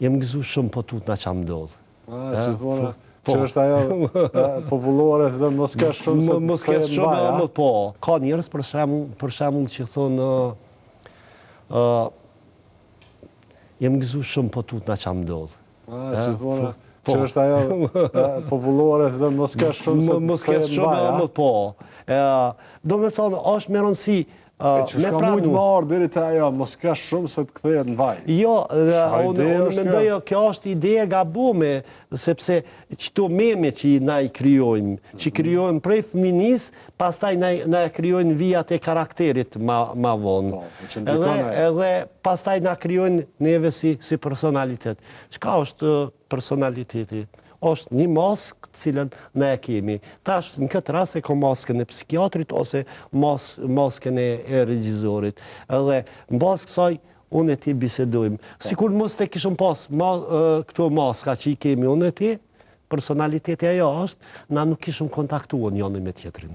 Jem gëzu shumë po tut na qa ndodh. Që është ajo popullore, të mos kesh shumë se mos kesh shumë, po. Ka njerëz për shembull që thonë jem gëzu shumë po tut na qa ndodh. Që është ajo popullore, të mos kesh shumë se mos kesh shumë, po. Do me thonë, është me rëndësi që shka mujtë marë diri të ajo, mos kesh shumë se të kthehet në vaj. Jo, unë mendoj kjo është ide e gabume, sepse qëto meme që na i kryojmë, që kryojmë prej fëminis, pastaj na i kryojnë vijat e karakterit ma vonë. Edhe pastaj na kryojnë neve si personalitet. Çka është personaliteti? Është një maskë cilën ne e kemi. Tash, në këtë rast e ko maskën e psikiatrit ose maskën e regjizorit. Edhe, në basë kësaj, unë e ti bisedojmë. Sikur mos të kishëm pas këto maska që i kemi unë e ti, personaliteti ajo është, na nuk kishëm kontaktuar njëri me tjetrin.